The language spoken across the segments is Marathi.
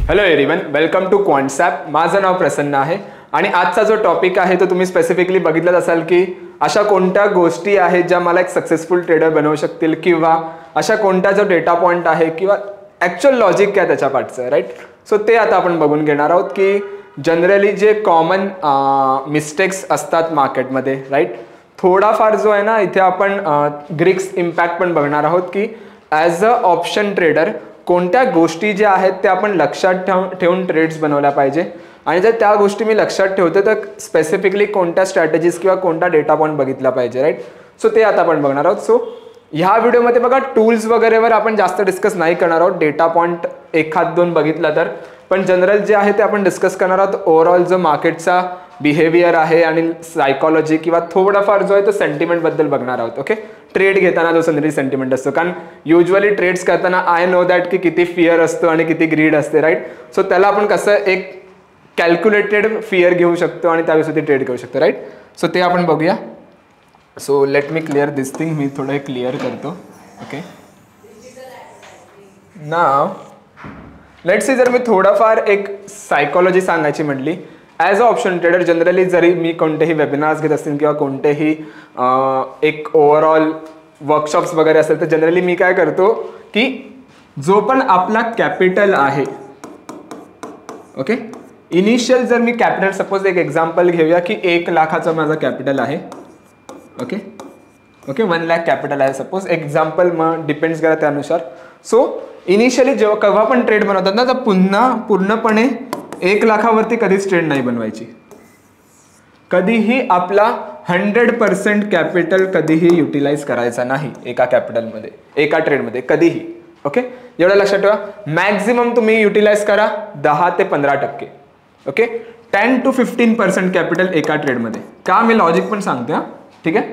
Hello everyone, welcome to Quantsapp. माझं नाव प्रसन्न आहे आणि आजचा जो टॉपिक आहे तो तुम्ही स्पेसिफिकली बघितलंच असाल की अशा कोणत्या गोष्टी आहेत ज्या मला एक सक्सेसफुल ट्रेडर बनवू शकतील किंवा अशा कोणत्या जो डेटा पॉईंट आहे किंवा ॲक्च्युअल लॉजिक काय त्याच्या पाठचं, राईट. सो ते आता आपण बघून घेणार आहोत की जनरली जे कॉमन मिस्टेक्स असतात मार्केटमध्ये, राईट. थोडाफार जो आहे ना, इथे आपण ग्रीक्स इम्पॅक्ट पण बघणार आहोत की ॲज अ ऑप्शन ट्रेडर कोणत्या गोष्टी ज्या आहेत त्या आपण लक्षात ठेवून ट्रेड्स बनवल्या पाहिजे आणि जर त्या गोष्टी मी लक्षात ठेवते तर स्पेसिफिकली कोणत्या स्ट्रॅटेजीज किंवा कोणता डेटा पॉईंट बघितला पाहिजे, राईट. सो ते आता आपण बघणार आहोत. सो ह्या व्हिडिओमध्ये बघा टूल्स वगैरेवर आपण जास्त डिस्कस नाही करणार आहोत. डेटा पॉईंट एखाद दोन बघितला तर, पण जनरल जे आहे ते आपण डिस्कस करणार आहोत. ओव्हरऑल जो मार्केटचा बिहेवियर आहे आणि सायकॉलॉजी किंवा थोडाफार जो आहे तो सेंटिमेंटबद्दल बघणार आहोत. ओके, ट्रेड घेताना जो जनरली सेंटिमेंट असतो, कारण युजली ट्रेड्स करताना आय नो दॅट की किती फिअर असतो आणि किती ग्रीड असते, राईट. सो त्याला आपण कसं एक कॅल्क्युलेटेड फिअर घेऊ शकतो आणि त्यावेळेस ट्रेड करू शकतो, राईट. सो ते आपण बघूया. सो लेट मी क्लिअर दिस थिंग. मी थोडं क्लिअर करतो. ओके, नाव लेट्स सी, जर मी थोडाफार एक सायकॉलॉजी सांगायची म्हटली as a option trader, generally जरी मी कोणतेही वेबिनार्स घेत असतील किंवा कोणतेही एक ओव्हरऑल वर्कशॉप्स वगैरे असेल तर जनरली मी काय करतो की जो पण आपला कॅपिटल आहे, ओके, इनिशियल जर मी कॅपिटल सपोज एक एक्झाम्पल घेऊया की 1 लाखाचं माझं कॅपिटल आहे. ओके ओके 1 लाख कॅपिटल आहे सपोज, एक्झाम्पल मग डिपेंड्स करा त्यानुसार. सो इनिशियली जेव्हा केव्हा पण ट्रेड बनवतात ना तर पूर्णपणे 1 लाखावरती कधीच ट्रेड नाही बनवायची. कधीही आपला 100% कॅपिटल कधीही युटिलाइज करायचा नाही एका कॅपिटलमध्ये, एका ट्रेडमध्ये कधीही. ओके, एवढं लक्षात ठेवा. मॅक्झिमम तुम्ही युटिलाइज करा 10 ते 15%. ओके, 10 to 15% कॅपिटल एका ट्रेडमध्ये. का, मी लॉजिक पण सांगते हा, ठीक आहे.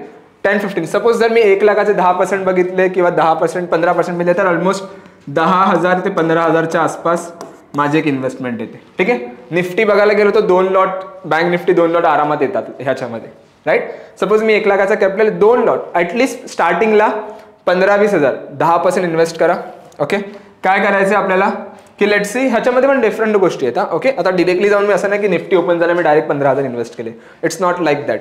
10-15 सपोज जर मी 1 लाखाचे 10% बघितले किंवा 10% 15% मिळले तर ऑलमोस्ट 10,000 ते 15,000च्या आसपास माझी एक इन्व्हेस्टमेंट येते, ठीक आहे. निफ्टी बघायला गेलो तर 2 लॉट, बँक निफ्टी 2 लॉट आरामात येतात ह्याच्यामध्ये, राईट. सपोज मी 1 लाखाचा कॅपिटल 2 लॉट, ॲटलिस्ट स्टार्टिंगला 15-20 हजार 10% इन्व्हेस्ट करा. ओके, काय करायचं आपल्याला की लेट्स सी, ह्याच्यामध्ये पण डिफरंट गोष्टी आहेत. ओके, आता डिरेक्टली जाऊन मी असं नाही की निफ्टी ओपन झाला मी डायरेक्ट 15,000 इन्व्हेस्ट केले. It's not like that.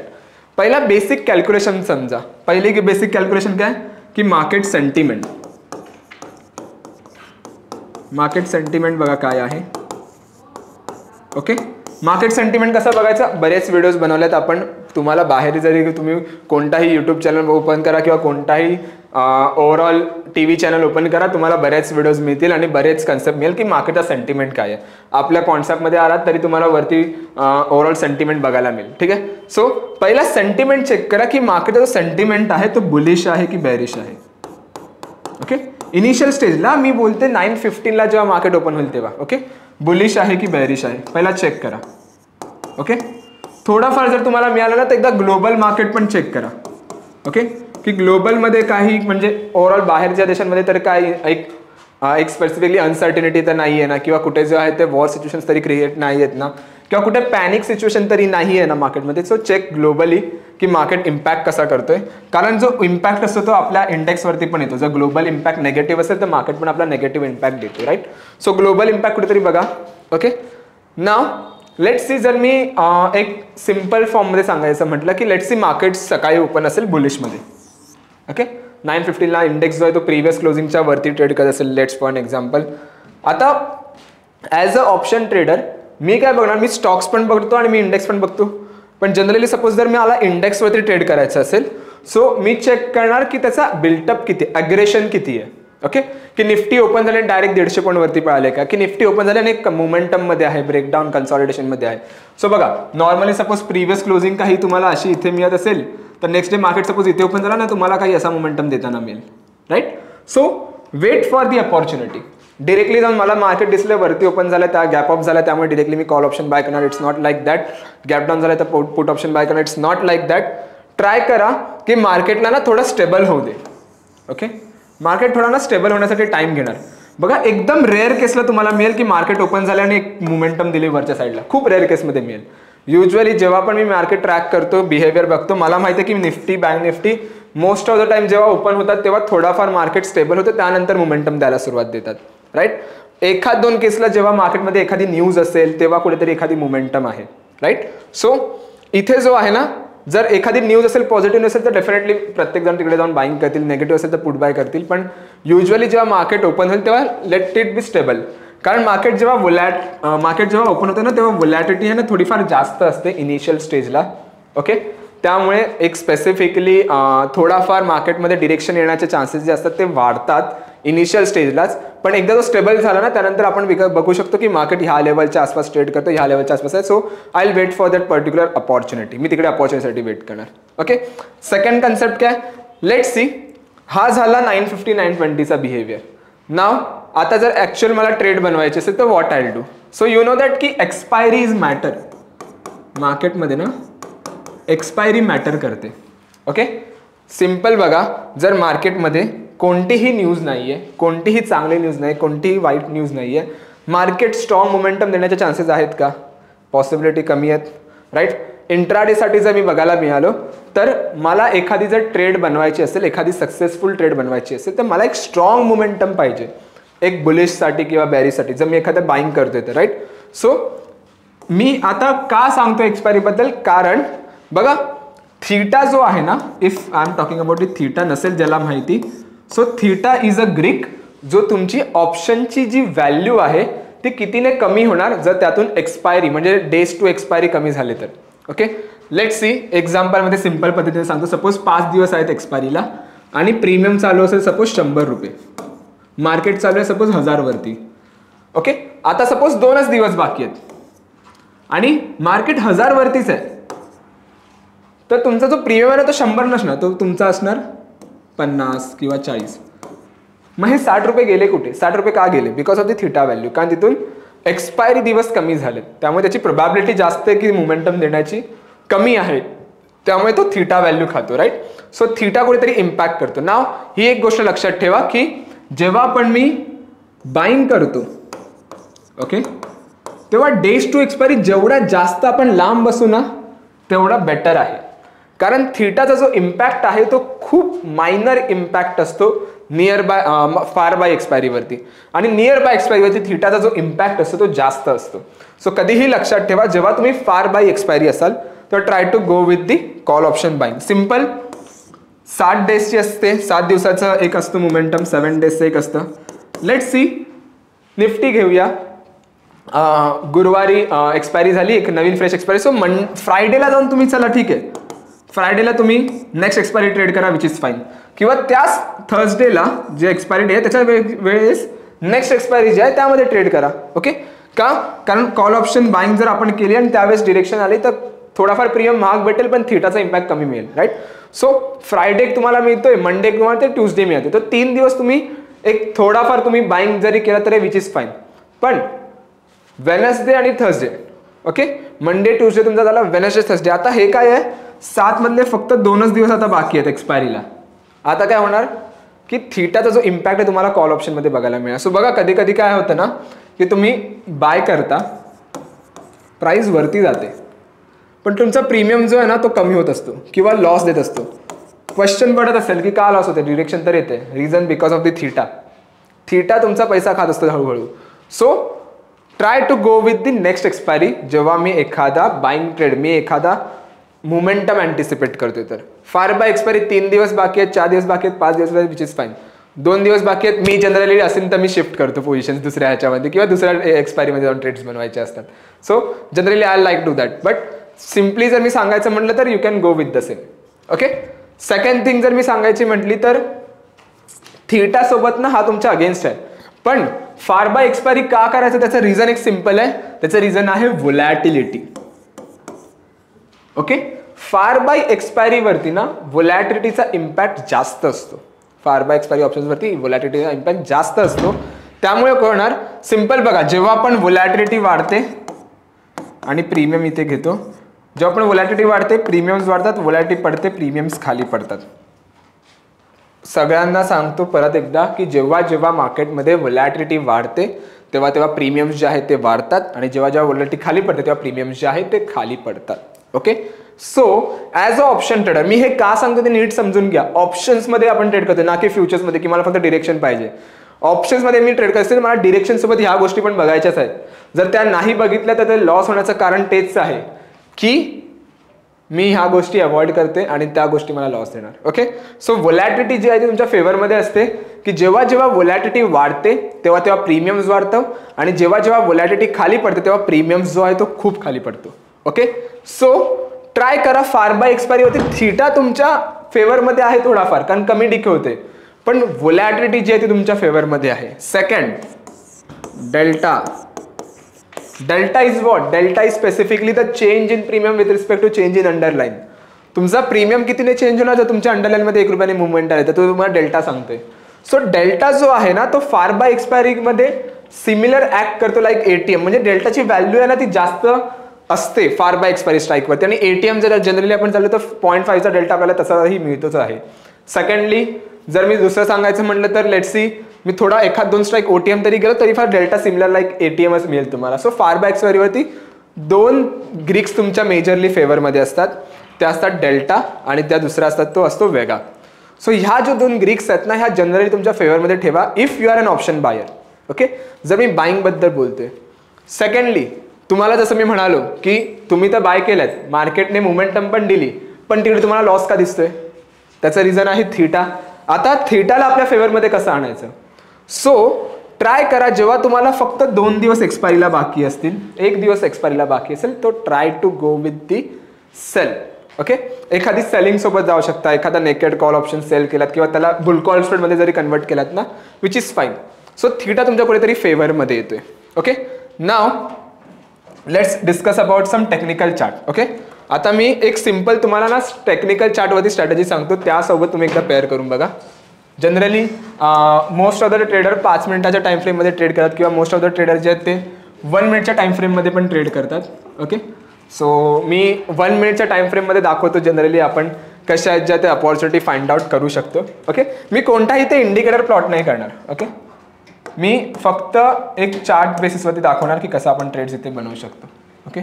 पहिला बेसिक कॅल्क्युलेशन समजा. पहिली की बेसिक कॅल्क्युलेशन काय की मार्केट सेंटिमेंट. मार्केट सेंटिमेंट बघा काय आहे. ओके, मार्केट सेंटिमेंट कसं बघायचं, बरेच व्हिडिओज बनवलेत आपण. तुम्हाला बाहेर जरी तुम्ही कोणताही यूट्यूब चॅनल ओपन करा किंवा कोणताही ओव्हरऑल TV चॅनल ओपन करा, तुम्हाला बरेच व्हिडिओज मिळतील आणि बरेच कन्सेप्ट मिळेल की मार्केटचा सेंटिमेंट काय आहे. आपल्या कॉन्सेप्टमध्ये आलात तरी तुम्हाला वरती ओव्हरऑल सेंटिमेंट बघायला मिळेल, ठीक आहे. सो पहिला सेंटिमेंट चेक करा की मार्केटचा जो सेंटिमेंट आहे तो बुलिश आहे की बेरिश आहे. ओके, इनिशियल स्टेजला मी बोलते 9:15 जेव्हा मार्केट ओपन होईल तेव्हा. ओके, बुलिश आहे की बेरिश आहे पहिला चेक करा. ओके, थोडाफार जर तुम्हाला मिळालं ना तर एकदा ग्लोबल मार्केट पण चेक करा. ओके, की ग्लोबलमध्ये काही म्हणजे ओव्हरऑल बाहेरच्या देशांमध्ये तर काही एक स्पेसिफिकली अनसर्टिनिटी तर नाही आहे ना, किंवा कुठे जे आहे ते वॉर सिच्युएशन तरी क्रिएट नाही आहेत ना, किंवा कुठे पॅनिक सिच्युएशन तरी नाही आहे ना मार्केटमध्ये. सो चेक ग्लोबली की मार्केट इम्पॅक्ट कसा करतोय, कारण जो इम्पॅक्ट असतो तो आपल्या इंडेक्सवरती पण येतो. जर ग्लोबल इम्पॅक्ट नेगेटिव्ह असेल तर मार्केट पण आपला नेगेटिव्ह इम्पॅक्ट देतो, राईट. सो ग्लोबल इम्पॅक्ट कुठेतरी बघा. ओके, नाव लेट्स सी, जर मी एक सिम्पल फॉर्ममध्ये सांगायचं म्हटलं की लेट्स सी मार्केट सकाळी ओपन असेल बुलिशमध्ये. ओके, 9:15 इंडेक्स जो आहे तो प्रिव्हियस क्लोजिंगच्या वरती ट्रेड करत असेल, लेट्स फॉर एन एक्झाम्पल. आता ॲज अ ऑप्शन ट्रेडर मी काय बघणार, मी स्टॉक्स पण बघतो आणि मी इंडेक्स पण बघतो. पण जनरली सपोज जर मला इंडेक्सवरती ट्रेड करायचं असेल, सो मी चेक करणार की त्याचा बिल्टअप किती, अग्रेशन किती आहे. ओके, की निफ्टी ओपन झाले डायरेक्ट 150 पॉईंट वरती पळाले का, की निफ्टी ओपन झाले आणि एक मोमेंटममध्ये आहे, ब्रेकडाऊन कन्सॉलिडेशनमध्ये आहे. सो बघा, नॉर्मली सपोज प्रिव्हियस क्लोजिंग काही तुम्हाला अशी इथे मिळत असेल तर नेक्स्ट डे मार्केट सपोज इथे ओपन झाला ना, तुम्हाला काही असा मोमेंटम देताना मिळेल, right. So wait for the opportunity. Directly जाऊन मला मार्केट दिसलं वरती ओपन झालं, त्या गॅप अप झाला त्यामुळे डिरेक्टली मी कॉल ऑप्शन बाय करणार. It's not like that. Gap down झाला तर पुट ऑप्शन बाय करणार. It's not like that. Try करा की मार्केटला ना थोडं स्टेबल होऊ दे. ओके, मार्केट थोडा ना स्टेबल होण्यासाठी टाइम घेणार. बघा, एकदम रेअर केसला तुम्हाला मिळेल की मार्केट ओपन झाले आणि एक मोमेंटम दिली वरच्या साईडला. खूप रेअर केसमध्ये मिळेल. युजली जेव्हा पण मी मार्केट ट्रॅक करतो, बिहेवियर बघतो, मला माहिती आहे की Nifty, bank Nifty most of the time जेव्हा ओपन होतात तेव्हा थोडाफार मार्केट स्टेबल होतं, त्यानंतर मोमेंटम द्यायला सुरुवात देतात, राईट. एखाद दोन केसला जेव्हा मार्केटमध्ये एखादी न्यूज असेल तेव्हा कुठेतरी एखादी मोमेंटम आहे, राईट. सो इथे जो आहे ना, जर एखादी न्यूज असेल पॉझिटिव्ह असेल तर डेफिनेटली प्रत्येक जण तिकडे जाऊन बाईंग करतील, नेगेटिव्ह असेल तर पुट बाय करतील. पण युजली जेव्हा मार्केट ओपन होईल तेव्हा लेट इट बी स्टेबल. कारण मार्केट जेव्हा ओपन होतं ना तेव्हा व्होलॅटिलिटी आहे ना थोडीफार जास्त असते इनिशियल स्टेजला. ओके, त्यामुळे एक स्पेसिफिकली थोडाफार मार्केटमध्ये डिरेक्शन येण्याचे चान्सेस जे असतात ते वाढतात इनिशियल स्टेजलाच. पण एकदा तो स्टेबल झाला ना त्यानंतर आपण बघू शकतो की मार्केट ह्या लेवलच्या आसपास ट्रेड करतो, ह्या लेवलच्या आसपास आहे. So I will wait for that particular opportunity. मी तिकडे अपॉर्च्युनिटीसाठी वेट करणार. ओके, सेकंड कन्सेप्ट काय, लेट सी. हा झाला 950 920चा बिहेवियर. नाव आता जर ऍक्च्युअल मला ट्रेड बनवायचे असेल तर what I will do. So you know that की एक्सपायरी इज मॅटर. मार्केटमध्ये ना एक्सपायरी मॅटर करते. ओके, सिम्पल बघा, जर मार्केटमध्ये कोणतीही न्यूज नाहीये, कोणतीही चांगली न्यूज नाही, कोणतीही वाईट न्यूज नाहीये, मार्केट स्ट्रॉंग मोमेंटम देण्याचे चान्सेस आहेत का? पॉसिबिलिटी कमी आहेत, राईट. इंट्राडेसाठी जर मी बघायला मिळालो तर मला एखादी जर ट्रेड बनवायची असेल, एखादी सक्सेसफुल ट्रेड बनवायची असेल तर मला एक स्ट्रॉंग मोमेंटम पाहिजे, एक बुलिशसाठी किंवा बॅरीसाठी, जर मी एखादं बाईंग करतोय तर, राईट. सो मी आता का सांगतो एक्सपायरीबद्दल, कारण बघा थीटा जो आहे ना, if I am talking about it, theta नसेल ज्याला माहिती, so theta is a Greek, जो तुमची ऑप्शनची जी व्हॅल्यू आहे ती कितीने कमी होणार जर त्यातून एक्सपायरी म्हणजे डेज टू एक्सपायरी कमी झाले तर. Okay, let see. एक्झाम्पलमध्ये सिंपल पद्धतीने सांगतो. सपोज 5 दिवस आहेत एक्सपायरीला आणि प्रीमियम चालू असेल सपोज 100 रुपये, मार्केट चालू आहे सपोज 1000 वरती. ओके, आता सपोज 2च दिवस बाकी आहेत आणि मार्केट 1000 वरतीच आहे, तर तुमचा जो प्रीमियम आहे तो 100 नसणार, तो तुमचा असणार 50 किंवा 40. मग हे 60 रुपये गेले कुठे? 60 रुपये का गेले? Because of the theta value. कारण तिथून एक्सपायरी दिवस कमी झालेत, त्यामुळे त्याची प्रोबॅबिलिटी जास्त आहे की मोमेंटम देण्याची कमी आहे, त्यामुळे तो थीटा व्हॅल्यू खातो, राईट. सो थीटा कुठेतरी इम्पॅक्ट करतो. नाव ही एक गोष्ट लक्षात ठेवा की जेव्हा पण मी बाईंग करतो, ओके, तेव्हा डेज टू एक्सपायरी जेवढा जास्त आपण लांब बसू ना तेवढा बेटर आहे. कारण थीटाचा जो इम्पॅक्ट आहे तो खूप मायनर इम्पॅक्ट असतो नियर बाय फार बाय एक्सपायरीवरती, आणि नियर बाय एक्सपायरीवरती थीटाचा जो इम्पॅक्ट असतो तो जास्त असतो. सो कधीही लक्षात ठेवा जेव्हा तुम्ही फार बाय एक्सपायरी असाल तर try to go with the call option buying. Simple 60 डेजची असते, 7 दिवसाचं एक असतं मोमेंटम, 7 डेजचं एक असतं. लेट सी, निफ्टी घेऊया. गुरुवारी एक्सपायरी झाली, एक नवीन फ्रेश एक्सपायरी. सो फ्रायडेला जाऊन तुम्ही चला ठीक आहे, फ्रायडेला तुम्ही नेक्स्ट एक्सपायरी ट्रेड करा, विच इज फाईन. किंवा त्याच थर्सडेला जे एक्सपायरी डे आहे त्याच्या वेळेस नेक्स्ट एक्सपायरी जी आहे त्यामध्ये ट्रेड करा. ओके, का? कारण कॉल ऑप्शन बाईंग जर आपण केली आणि त्यावेळेस डिरेक्शन आली तर थोडाफार प्रीमियम महाग भेटेल पण थीटाचा इम्पॅक्ट कमी मिळेल, राईट. सो फ्रायडे तुम्हाला मिळतोय, मंडे तुम्हाला ते ट्यूजडे मिळते, तर 3 दिवस तुम्ही एक थोडाफार तुम्ही बाईंग जरी केला तरी विच इज फाईन. पण वेनसडे आणि थर्सडे, ओके, मंडे ट्यूजडे तुमचा झाला, वेनसडे थर्सडे. आता हे काय आहे, 7 मधले फक्त 2च दिवस आता बाकी आहेत एक्सपायरीला. आता काय होणार की थीटाचा जो इम्पॅक्ट आहे तुम्हाला कॉल ऑप्शन मध्ये बघायला मिळेल. सो बघा कधी कधी काय होतं ना की तुम्ही बाय करता, प्राइस वरती जाते पण तुमचा प्रीमियम जो आहे ना तो कमी होत असतो किंवा लॉस देत असतो. क्वेश्चन पडत असेल की का लॉस होते, डिरेक्शन तर येते, reason because of the theta. Theta तुमचा पैसा खात असतो हळूहळू. So try to go with the next expiry. जेव्हा मी एखादा बाईंग ट्रेड, मी एखादा मोमेंटम अँटिसिपेट करतोय तर फार बाय एक्सपायरी 3 दिवस बाकी आहेत, 4 दिवस बाकी आहेत, 5 दिवस बाकी, विच इज फाईन. 2 दिवस बाकी आहेत, मी जनरली असेल तर मी शिफ्ट करतो पोझिशन दुसऱ्या ह्याच्यामध्ये किंवा दुसऱ्या एक्सपायरीमध्ये जाऊन ट्रेड्स बनवायचे असतात. So generally I like to that. But simply जर मी सांगायचं म्हटलं तर you can go with the same. Okay, second thing जर मी सांगायची म्हटली तर थीटा सोबत ना हा तुमच्या अगेन्स्ट आहे. पण फार बाय एक्सपायरी का करायचं त्याचं रिझन एक सिम्पल आहे, त्याचं रिझन आहे व्होलॅटिलिटी. ओके, फार बाय एक्सपायरी वरती ना व्होलॅटिलिटीचा इम्पॅक्ट जास्त असतो. फार बाय एक्सपायरी ऑप्शन्स वरती व्होलॅटिलिटीचा इम्पॅक्ट जास्त असतो. त्यामुळे काय होणार, सिम्पल बघा, जेव्हा आपण व्होलॅटिलिटी वाढते आणि प्रीमियम इथे घेतो, जेव्हा आपण व्होलॅटिलिटी वाढते प्रीमियम्स वाढतात, व्होलॅटिलिटी पडते प्रीमियम्स खाली पडतात. सगळ्यांना सांगतो परत एकदा की जेव्हा जेव्हा मार्केटमध्ये व्होलॅटिलिटी वाढते तेव्हा तेव्हा प्रीमियम्स जे आहेत ते वाढतात आणि जेव्हा जेव्हा व्होलॅटिलिटी खाली पडते तेव्हा प्रीमियम्स जे आहेत ते खाली पडतात. Okay, so as a option trader मी हे का सांगतो ते नीट समजून घ्या. ऑप्शन्समध्ये आपण ट्रेड करतो ना की फ्युचर्समध्ये, की मला फक्त डिरेक्शन पाहिजे. ऑप्शन्समध्ये मी ट्रेड करते, मला डिरेक्शन सोबत ह्या गोष्टी पण बघायच्याच आहेत. जर त्या नाही बघितल्या तर ते लॉस होण्याचं कारण तेच आहे की मी ह्या गोष्टी अवॉइड करते आणि त्या गोष्टी मला लॉस देणार. ओके, सो व्होलॅटिलिटी जी आहे ती तुमच्या फेवरमध्ये असते की जेव्हा जेव्हा व्होलॅटिलिटी वाढते तेव्हा तेव्हा प्रीमियम्स वाढतं आणि जेव्हा जेव्हा व्होलॅटिलिटी खाली पडते तेव्हा प्रीमियम्स जो आहे तो खूप खाली पडतो. ओके, सो ट्राय करा फार बाय एक्सपायरीवरती थीटा तुमच्या फेवरमध्ये आहे थोडाफार, कारण कमी डिके होते, पण व्होलॅटिलिटी जी आहे ती तुमच्या फेवरमध्ये आहे. Second, delta. Delta is what? Delta is specifically the change in premium with respect to change in underline. तुमचा प्रीमियम कितीने चेंज होणार जर तुमच्या अंडरलाईनमध्ये 1 रुपयाने मुवमेंट आले तर तो तुम्हाला डेल्टा सांगतोय. सो डेल्टा जो आहे ना तो फार बाय एक्सपायरीमध्ये सिमिलर ऍक्ट करतो लाईक एटीएम. म्हणजे डेल्टाची व्हॅल्यू आहे ना ती जास्त असते फार बाय एक्सपायरी स्ट्राईकवरती, आणि एटीएम जर जनरली आपण चाललो तर 0.5चा डेल्टा आपल्याला तसाही मिळतोच आहे. सेकंडली जर मी दुसरं सांगायचं म्हटलं तर लेट्स सी मी थोडा 1-2 स्ट्राईक ओटीएम तरी गेलो तरी फार डेल्टा सिमिलर लाईक एटीएमच मिळेल तुम्हाला. सो फार बाय एक्सपायरीवरती 2 ग्रीक्स तुमच्या मेजरली फेवरमध्ये असतात, त्या असतात डेल्टा आणि त्या दुसऱ्या असतात तो असतो वेगा. सो ह्या जो 2 ग्रीक्स आहेत ना ह्या जनरली तुमच्या फेवरमध्ये ठेवा if you are an option buyer. Okay, जर मी बाईंग बद्दल बोलतोय. सेकंडली तुम्हाला जसं मी म्हणालो की तुम्ही तर बाय केल्यात, मार्केटने मोमेंटम पण दिली, पण तिकडे तुम्हाला लॉस का दिसतोय? त्याचं रिझन आहे थीटा. आता थीटाला आपल्या फेवरमध्ये कसं आणायचं? सो ट्राय करा जेव्हा तुम्हाला फक्त 2 दिवस एक्सपायरीला बाकी असतील, 1 दिवस एक्सपायरीला बाकी असेल तो try to go with the sell. Okay, एखादी सेलिंग सोबत जाऊ शकता, एखादा नेकेड कॉल ऑप्शन सेल केलात किंवा त्याला बुल कॉल स्प्रेडमध्ये जरी कन्वर्ट केलात ना, which is fine. So theta तुमच्या कुठेतरी फेवरमध्ये येतोय. Okay, now let's discuss about some technical chart. Okay, आता मी एक सिंपल तुम्हाला ना टेक्निकल चार्टवरती स्ट्रॅटेजी सांगतो, त्यासोबत तुम्ही एकदा पेअर करून बघा. Generally most of the trader 5 मिनिटाच्या टाइम फ्रेममध्ये ट्रेड करतात किंवा मोस्ट ऑफ द ट्रेडर जे आहेत ते 1 मिनिटच्या टाइम फ्रेममध्ये पण ट्रेड करतात. ओके, सो मी 1 मिनिटच्या टाइम फ्रेममध्ये दाखवतो जनरली आपण कशा आहेत ज्या ते अपॉर्च्युनिटी फाइंड आउट करू शकतो. ओके, मी कोणताही ते इंडिकेटर प्लॉट नाही करणार. ओके, मी फक्त एक चार्ट बेसिसवरती दाखवणार की कसं आपण ट्रेड्स इथे बनवू शकतो. Okay,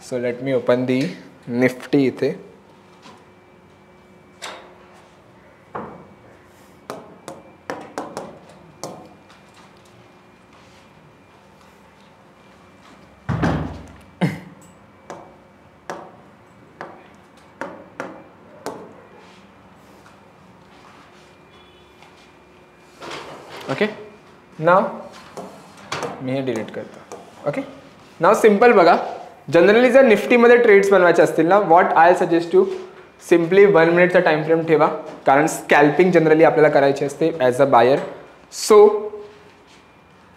so let me open the Nifty इथे. ओके, नाव मी हे डिलीट करतो. ओके, नाव सिम्पल बघा. जनरली जर निफ्टीमध्ये ट्रेड्स बनवायचे असतील ना, what I suggest you simply 1 मिनिटचा टाइम फ्रेम ठेवा, कारण स्कॅल्पिंग जनरली आपल्याला करायची असते ॲज अ बायर. सो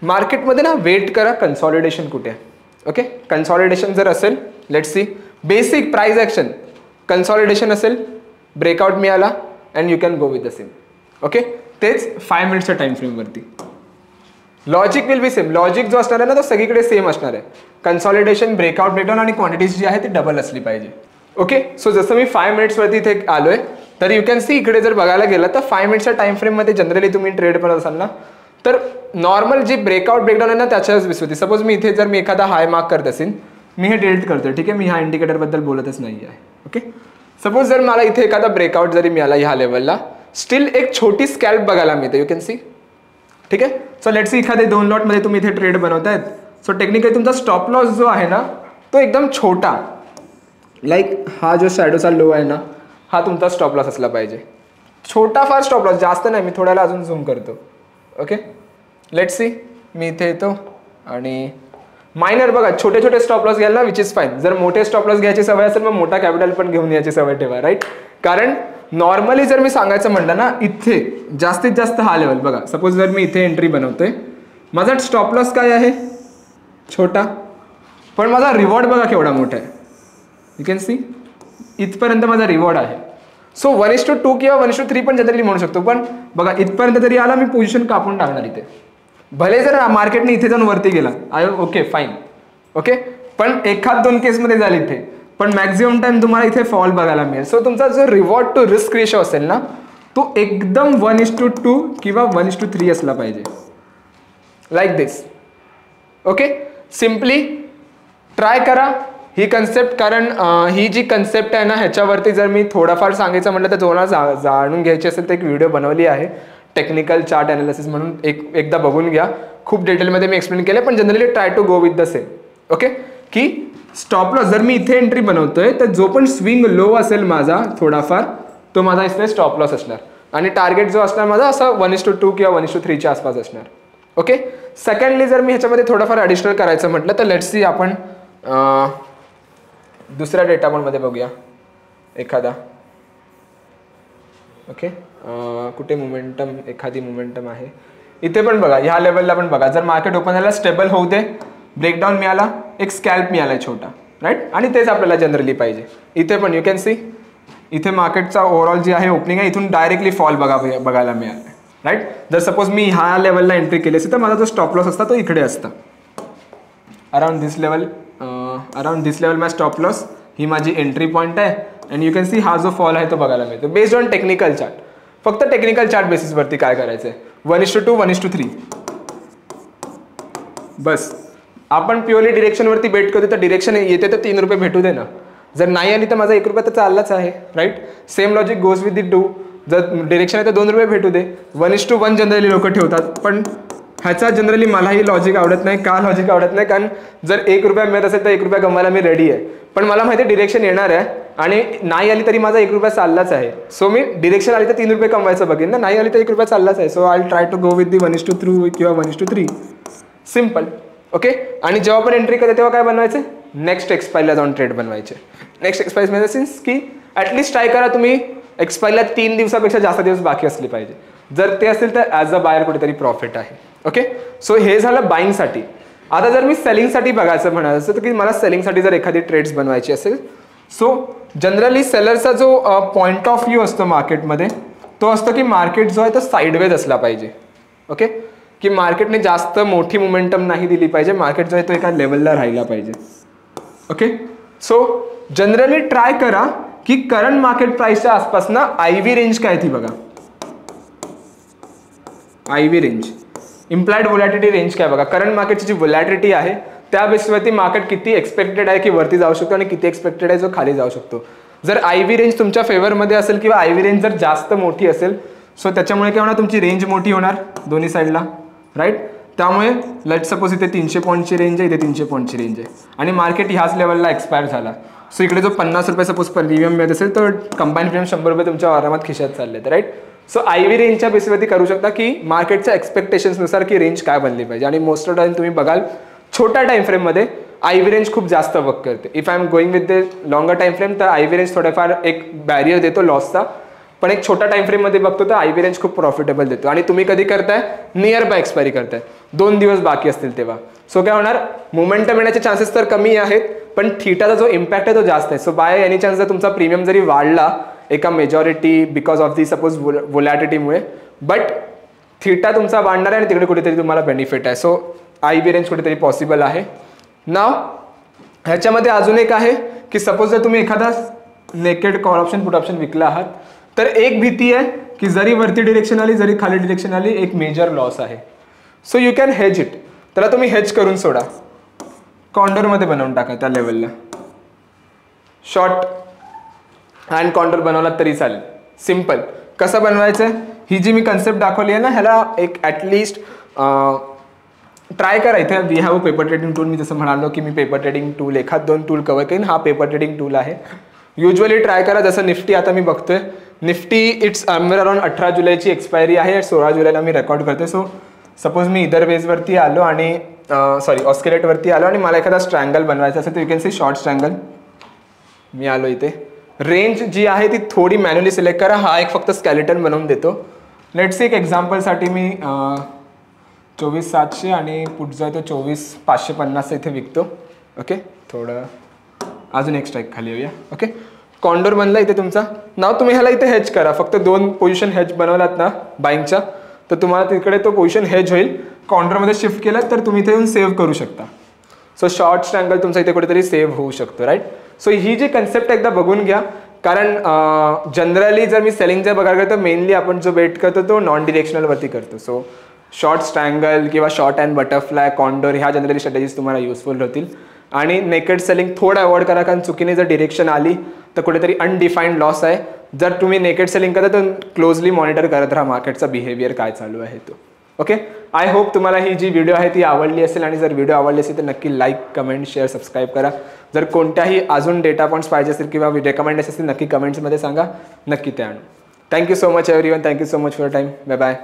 मार्केटमध्ये ना वेट करा कन्सॉलिडेशन कुठे आहे. ओके, कन्सॉलिडेशन जर असेल let's see basic price action consolidation असेल, ब्रेकआउट मिळाला and you can go with the same. Okay, तेच 5 मिनिट्सच्या टाइम फ्रेमवरती. Logic will be same. Logic जो असणार आहे ना तो सगळीकडे सेम असणार आहे. कन्सॉलिडेशन, ब्रेकआउट, ब्रेकडाऊन आणि क्वांटिटीज जी आहे ती डबल असली पाहिजे. ओके, सो जसं मी 5 मिनिट्सवरती इथे आलोय तर यू कॅन सी इकडे जर बघायला गेलं तर 5 मिनिट्सच्या टाइम फ्रेममध्ये जनरली तुम्ही ट्रेड करत असाल ना तर नॉर्मल जी ब्रेकआउट ब्रेकडाऊन आहे ना त्याच्याच विसरते. सपोज मी इथे जर मी एखादा हाय मार्क करत असेल, मी हे डिलीट करतोय. ठीक आहे, मी ह्या इंडिकेटरबद्दल बोलतच नाही आहे. ओके, सपोज जर मला इथे एखादा ब्रेकआउट जरी मिळाला ह्या लेवलला, स्टिल एक छोटी स्कॅल्प बघायला मिळते. You can see. ठीक आहे, सो लेट्स सी एखादे 2 लॉटमध्ये तुम्ही इथे ट्रेड बनवतायत. सो टेक्निकली तुमचा स्टॉप लॉस जो आहे ना तो एकदम छोटा, लाईक हा जो शॅडोचा लो आहे ना हा तुमचा स्टॉप लॉस असला पाहिजे. छोटा फार स्टॉप लॉस, जास्त नाही. मी थोड्याला अजून झूम करतो. ओके, लेट्स सी मी इथे येतो आणि मायनर बघा, छोटे छोटे स्टॉप लॉस घ्यायला ना विच इज फाईन. जर मोठे स्टॉप लॉस घ्यायची सवय असेल मग मोठा कॅपिटल पण घेऊन यायची सवय ठेवा. राईट, कारण नॉर्मली जर मी सांगायचं म्हटलं ना इथे जास्तीत जास्त हा लेवल बघा. सपोज जर मी इथे एंट्री बनवतोय, माझा स्टॉप लॉस काय आहे? छोटा, पण माझा रिवॉर्ड बघा केवढा मोठा आहे. यू कॅन सी इथपर्यंत माझा रिवॉर्ड आहे. सो 1:2 किंवा 1:3 पण जनरली म्हणू शकतो. पण बघा इथपर्यंत जरी आला मी पोझिशन कापून टाकणार इथे. भले जर मार्केटने इथे जाऊन वरती गेला ओके फाईन. ओके, पण 1-2 केसमध्ये झाले इथे, पण मॅक्झिमम टाइम तुम्हाला इथे फॉल बघायला मिळेल. सो तुमचा जो रिवॉर्ड टू रिस्क रेशो असेल ना तो एकदम 1:2 किंवा 1:3 असला पाहिजे, लाईक दिस. ओके, सिम्पली ट्राय करा ही कन्सेप्ट, कारण ही जी कन्सेप्ट आहे ना ह्याच्यावरती जर मी थोडाफार सांगायचं म्हटलं तर तुम्हाला जाणून घ्यायची असेल तर एक व्हिडिओ बनवली आहे. टेक्निकल चार्ट ॲनालिसिस म्हणून एकदा बघून घ्या. खूप डिटेलमध्ये मी एक्सप्लेन केलं, पण generally try to go with the same. Okay, की स्टॉप लॉस जर मी इथे एंट्री बनवतोय तर जो पण स्विंग लो असेल माझा थोडाफार, तो माझा इथे स्टॉप लॉस असणार. आणि टार्गेट जो असणार माझा असा 1:2 किंवा 1:3 आसपास असणार. ओके, सेकंडली जर मी ह्याच्यामध्ये थोडंफार ॲडिशनल करायचं म्हटलं तर लेट्स सी आपण दुसऱ्या डेटा पॉईंटमध्ये बघूया एखादा. ओके, कुठे मोमेंटम, एखादी मोमेंटम आहे इथे पण बघा, ह्या लेवलला पण बघा. जर मार्केट ओपन झाला स्टेबल होऊ दे, ब्रेकडाऊन मिळाला, एक स्कॅल्प मिळाला छोटा, राईट. आणि तेच आपल्याला जनरली पाहिजे. इथे पण यू कॅन सी इथे मार्केटचा ओव्हरऑल जी आहे ओपनिंग आहे, इथून डायरेक्टली फॉल बघायला मिळाला, राईट. जर सपोज मी ह्या लेवलला एंट्री केली असेल तर माझा जो स्टॉप लॉस असता तो इकडे असता, अराउंड दिस लेवल. अराउंड दिस लेवल माझा स्टॉप लॉस, ही माझी एंट्री पॉईंट आहे. अँड यू कॅन सी हा जो फॉल आहे तो बघायला मिळतो बेस्ड ऑन टेक्निकल चार्ट. फक्त टेक्निकल चार्ट बेसिसवरती काय करायचं आहे, 1:2 1:3 बस. आपण प्युअरली डिरेक्शनवरती बेट करतो तर डिरेक्शन येते तर 3 रुपये भेटू दे ना. जर नाही आली तर माझा 1 रुपया तर चाललाच आहे, right. Same logic goes with the two. जर डिरेक्शन आहे तर 2 रुपये भेटू दे. 1:1 जनरली लोक ठेवतात, पण ह्याचा जनरली मलाही लॉजिक आवडत नाही. का लॉजिक आवडत नाही, कारण जर 1 रुपया मिळत असेल तर 1 रुपया गमवायला मी रेडी आहे, पण मला माहिती आहे डिरेक्शन येणार आहे आणि नाही आली तरी माझा 1 रुपया चाललाच आहे. सो मी डिरेक्शन आली तर 3 रुपये कमवायचं बघेन ना, नाही आली तर 1 रुपया चाललाच आहे. So I try to go with the 1:2 किंवा 1:3. सिम्पल. ओके, आणि जेव्हा पण एंट्री करते तेव्हा काय बनवायचं, नेक्स्ट एक्सपायरला जाऊन ट्रेड बनवायचे. नेक्स्ट एक्सपायर म्हणजे सिन्स की ॲटलिस्ट ट्राय करा तुम्ही एक्सपायरला 3 दिवसापेक्षा जास्त दिवस बाकी असले पाहिजे. जर ते असेल तर ॲज अ बायर कुठेतरी प्रॉफिट आहे. ओके, सो हे झालं बाईंगसाठी. आता जर मी सेलिंगसाठी बघायचं म्हणायचं तर की मला सेलिंगसाठी जर एखादी ट्रेड्स बनवायची असेल, सो जनरली सेलरचा जो पॉईंट ऑफ व्ह्यू असतो मार्केटमध्ये तो असतो की मार्केट जो आहे तो साईडवेज असला पाहिजे. ओके, की मार्केटने जास्त मोठी मोमेंटम नाही दिली पाहिजे, मार्केट जो आहे तो एका लेवलला राहिला पाहिजे. ओके, सो जनरली ट्राय करा की करंट मार्केट प्राइसच्या आसपास ना IV रेंज काय ती बघा. IV range, implied volatility range काय बघा. करंट मार्केटची जी व्होलॅटिलिटी आहे त्या बेसवरती मार्केट किती एक्सपेक्टेड आहे की वरती जाऊ शकतो आणि किती एक्सपेक्टेड आहे जो खाली जाऊ शकतो. जर IV रेंज तुमच्या फेवरमध्ये असेल किंवा IV रेंज जर जास्त मोठी असेल, सो त्याच्यामुळे काय होणार, तुमची रेंज मोठी होणार दोन्ही साईडला, राईट. त्यामुळे लेट सपोज इथे 300 पॉईंटची रेंज आहे, इथे 300 पॉईंटची रेंज आहे आणि मार्केट ह्याच लेवलला एक्सपायर झाला. सो इकडे जो 50 रुपये सपोज प्रीमियम मिळत असेल तर कंबाईन प्रीमियम 100 रुपये तुमच्या आरामात खिशात चालले आहेत, राईट. सो IV रेंजच्या बेसवरती करू शकता की मार्केटच्या एक्सपेक्टेशन्सनुसार की रेंज काय बनली पाहिजे. आणि मोस्ट ऑफ टाइम तुम्ही बघाल छोट्या टाइम फ्रेममध्ये IV रेंज खूप जास्त वर्क करते. If I am going with the longer time frame तर IV रेंज थोडाफार एक बॅरियर देतो लॉसचा, पण एक छोटा टाइम फ्रेममध्ये बघतो तर IV रेंज खूप प्रॉफिटेबल देतो. आणि तुम्ही कधी करताय, नियर बाय एक्सपायरी करताय, 2 दिवस बाकी असतील तेव्हा. सो काय होणार, मोमेंटम येण्याचे चान्सेस तर कमी आहेत, पण थीटाचा जो इम्पॅक्ट आहे तो जास्त आहे. सो बाय एनी चान्स जर तुमचा प्रीमियम जरी वाढला एका majority because of the suppose व्होलॅटिलिटीमुळे, बट थीटा तुमचा वाढणार आहे आणि तिकडे कुठेतरी तुम्हाला बेनिफिट आहे. सो IV रेंज कुठेतरी पॉसिबल आहे. नाव ह्याच्यामध्ये अजून एक आहे की सपोज जर तुम्ही एखादा naked call option put option विकला आहात तर एक भीती आहे की जरी वरती डिरेक्शन आली जरी खाली डिरेक्शन आली एक मेजर लॉस आहे. So you can hedge it. त्याला तुम्ही हेज करून सोडा, कॉन्डोरमध्ये बनवून टाका त्या लेवलला. शॉर्ट हँड कॉन्डोर बनवला तरी चालेल. सिम्पल. कसं बनवायचं, ही जी मी कन्सेप्ट दाखवली आहे ना, ह्याला एक ॲटलिस्ट ट्राय करा. इथे we have a paper trading tool. मी जसं म्हणालो की मी पेपर ट्रेडिंग टूल एखाद 2 टूल कवर करेन. हा पेपर ट्रेडिंग टूल आहे. युजली ट्राय करा. जसं निफ्टी आता मी बघतोय, निफ्टी इट्स अराउंड 18 जुलैची एक्सपायरी आहे, 16 जुलैला मी रेकॉर्ड करते. सो सपोज मी इधर वेजवरती आलो आणि ऑस्किलेटवरती आलो आणि मला एखादा स्ट्रँगल बनवायचा असेल तर यू कॅन सी शॉर्ट स्ट्रँगल. मी आलो इथे, रेंज जी आहे ती थोडी मॅन्युअली सिलेक्ट करा. हा एक फक्त स्केलेटन बनवून देतो. लेट्स एक एक्झाम्पलसाठी मी 24,700 आणि पुढचा आहे तो 24,550 इथे विकतो. ओके, थोडं अजून एक स्ट्राईक खाली येऊया. ओके, कॉन्डोर बनला इथे तुमचा. नाव तुम्ही ह्याला इथे हेज करा. फक्त 2 पोझिशन हेज बनवलात ना बाईंगच्या, तर तुम्हाला तिकडे तो पोझिशन हेज होईल. कॉन्डोरमध्ये शिफ्ट केलं तर तुम्ही इथे येऊन सेव्ह करू शकता. सो शॉर्ट स्ट्रँगल तुमचा इथे कुठेतरी सेव्ह होऊ शकतो, राईट. सो ही जी कन्सेप्ट एकदा बघून घ्या, कारण जनरली जर मी सेलिंगचं बघायला तर मेनली आपण जो बेट करतो तो नॉन डिरेक्शनलवरती करतो. सो शॉर्ट स्ट्रँगल किंवा शॉर्ट अँड बटरफ्लाय, कॉन्डोर ह्या जनरली स्ट्रॅटेजीज तुम्हाला युजफुल होतील. आणि नेकेड सेलिंग थोडं अवॉइड करा, कारण चुकीने जर डिरेक्शन आली तर कुठेतरी अनडिफाईंड लॉस आहे. जर तुम्ही नेकेड सेलिंग करता तर क्लोजली मॉनिटर करत राहा मार्केटचा बिहेवियर काय चालू आहे तो. ओके, आय होप तुम्हाला ही जी व्हिडिओ आहे ती आवडली असेल, आणि जर व्हिडिओ आवडली असेल तर नक्की लाईक, कमेंट, शेअर, सबस्क्राईब करा. जर कोणत्याही अजून डेटा पॉईंट्स पाहिजे असेल किंवा रेकमेंडेशन असतील नक्की कमेंट्समध्ये सांगा, नक्की ते आणू. Thank you so much everyone, thank you so much for time. Bye bye.